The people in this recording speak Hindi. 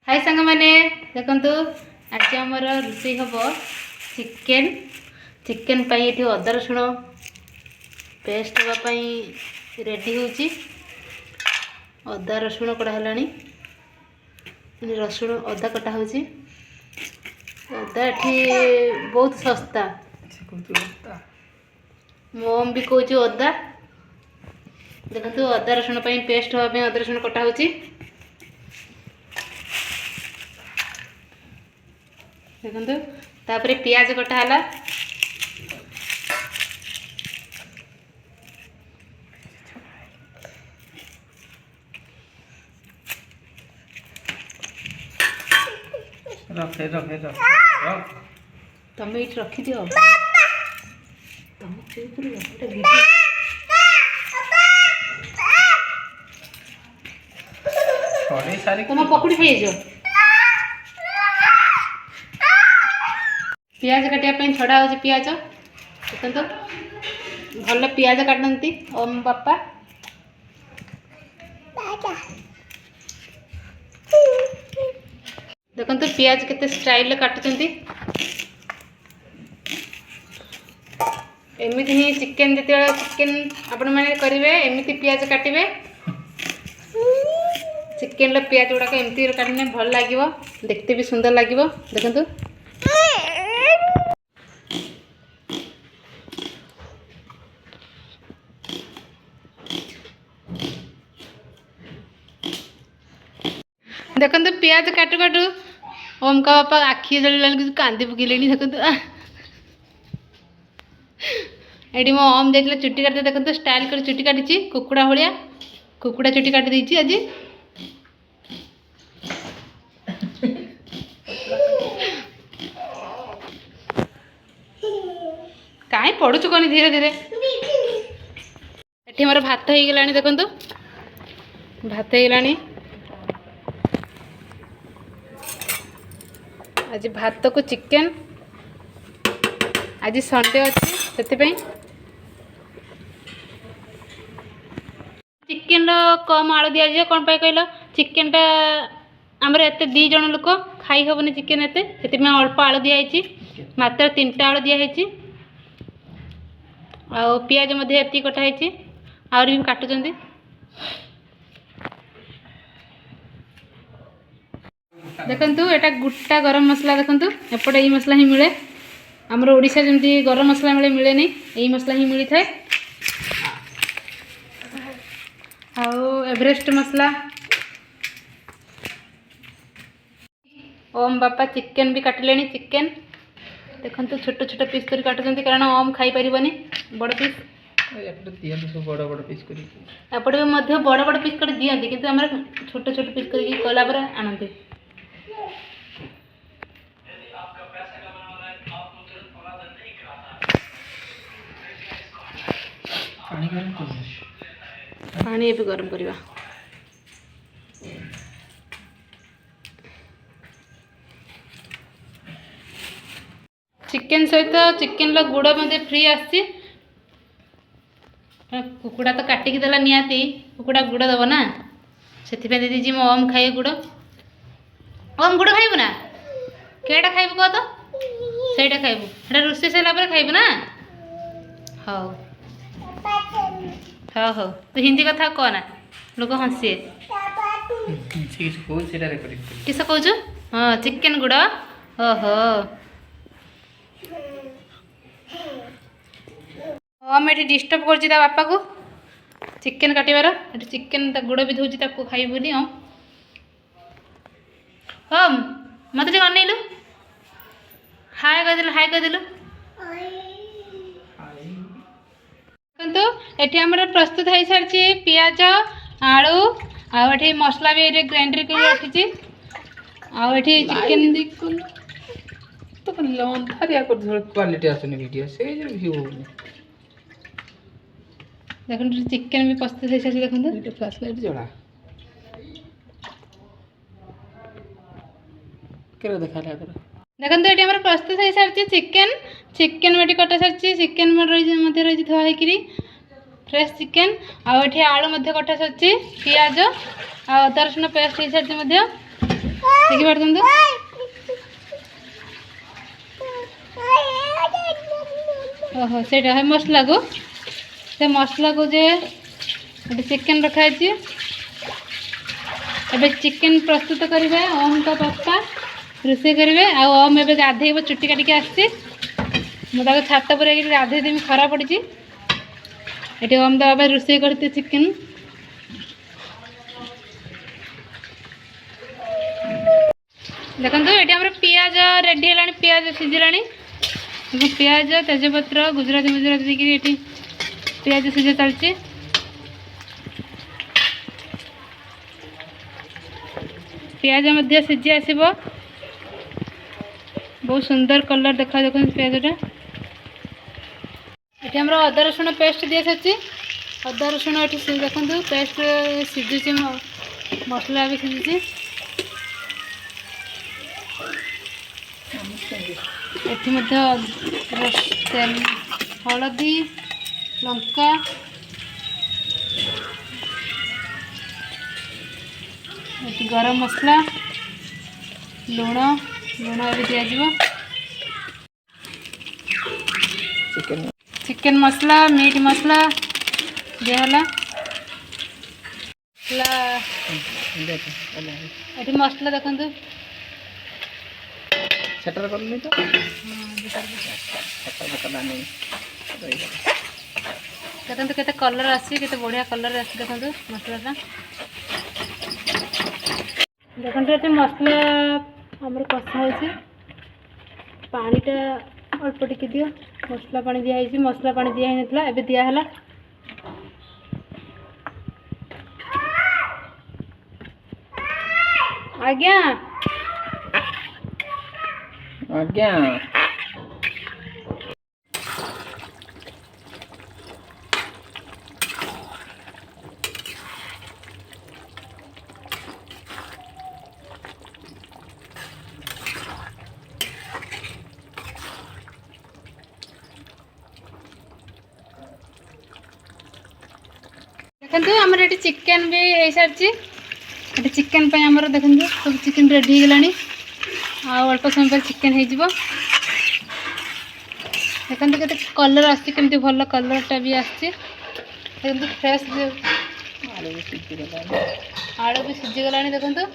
हाय सांग मैंने देखु आज आमर रोषे हम चिकेन चिकेन ये अदा रसुण पेस्ट हाँपाई रेडी होची अदा रसुण कड़ा है रसुण अदा कटा हो अदा ये बहुत सस्ता मोम भी कौच अदा देखो अदा रसुण पेस्ट हाँपाई अदा रसुण कटा हो देखो तापर पियाज कटा है तुम ये रखी दियो तुम चुप तुम पकड़ी खाई जाओ पियाज काटापी छड़ा हो पियाज देखो भल पियाज काटती ओम बापा देखो पियाज केते स्टाइल काटुंट एमती ही चिकेन जो चिकेन आपण मैंने करेंगे एमती पियाज काटे चिकेन पियाज गुड़ाक एमती काटने भल लगे देखते भी सुंदर लगे देखो देखो पियाज काटू काटू ओम का बापा आखि जल कांदी पकड़े देखो ये मो ओम जाइए चुट्टी काटते देखो स्टाइल कर चुट्टी काटी कुकुड़ा भाया कुकुड़ा चुट्टी काटी देती आज कहीं पड़ुच कौन धीरे धीरे ये मोर भात हो गला देखो भात हो गला आज भात को चिकेन आज संडे अच्छी से चिकेन कम आलू दि जाए कौन पाई कहल चिकेन टा आमर एत दी जन लोक खाई हेबनी चिकेन एत से अल्प आलू दिखाई मात्र 3टा आलू दिखाई आ पियाज ये कटाई आहरी भी काटुंट देखु एटा गुट्टा गरम मसला देखु एपटे ये मसला ही मिले आमर ओडिशा जमी गरम मसला मिले मिले नहीं यही मसला ही मिली थाए आउ एवरेस्ट मसला ओम बापा चिकेन भी काटिले चिकेन देखो छोट छोट पीस कर काटुंट कारण ओम खाई पारिबनी बड़ पीस बड़ बड़ पीस एपटे भी बड़ बड़ पीस कर दिखती किंतु आम छोट छोट पीस कर कलापर आनते पानी भी गरम करवा चिकेन सहित चिकेन गुड़ मध्य फ्री आसी कुकुड़ा तो काटिकी देला निहाती कुकुड़ा गुड़ दब ना से दीदी मो ओम खाए गुड़ ओम गुड़ खाइबू ना केटा खाइबू कह तो सहीटा खाइबू एटा रोषे सारा खाइबू ना हाँ हाँ हाँ तो हिंदी कथा कह ना लोक हसी किस कौच हाँ चिकेन गुड़ ओहो हम ये डिस्टर्ब कर बापा को चिकेन काटार चिकेन गुड़ भी धोची खाइबुनी हम हम मत अनइलु हाय कहीदेलु देखो ये आम प्रस्तुत हो सारी पियाज आलू आठे मसला भी ग्राइंडर कर रखी आठे चिकेन तो अंधारिया क्वालिटी आसुनी वीडियो से व्यू देखो चिकेन भी प्रस्तुत हो सारी देखो फ्लैश लाइट जला के देखा देखो ये आम प्रस्तुत हो सारी चिकेन चिकेन भी कटा सारी चिकेन रही थोड़ी फ्रेश चिकेन आठे आलू कटा सारी पियाज अदा रसुण पेस्ट हो सारी देखी पारतंतु ओहो से मसला को से मसला को जे चिकेन रखाई एबे चिकेन प्रस्तुत करेंगे ओम का पापा रोषे करेंगे आम एवं गाधेब चुटी काटिक आसी मुझे छात पर गाधे देवी खरा पड़ी ये ओम बाबा रोषे करते चिकेन देखो ये आम पियाज रेडी है पियाज सीझला पियाज तेजपत्र गुजराती गुजराती देखिए पियाज सीझा चलती पियाज मध्य सीझी आसब बहुत सुंदर कलर देखा देखो पियाजटा ये आम अदा रसुण पेस्ट दिया सारी अदा रसुण ये देखो पेस्ट सीझुची मसला भी सीझुची हलदी लंका गरम मसला लुण लुण भी दिज्व चिकेन मसला मीट मसला दिहला ये मसला देखो सेटर कर नहीं तो देखो केते कलर आसी केते बढ़िया कलर आसी देखो मसलाटा देखो ये मसला आमर कषा हो पानीटा अल्प टिके दियो मसला पानी दिखाई मसला पानी दिया नाला एबे दियाला आज्ञा आज्ञा देखो आमर ये चिकेन भी हो सारी ये चिकेन आमर देखो सब चिकेन रेडी हो गलानी अल्प समय पर चिकेन हो देखो के कलर आमती भल कलरटा भी आसी फ्रेश आलू भी सीझी गला देखो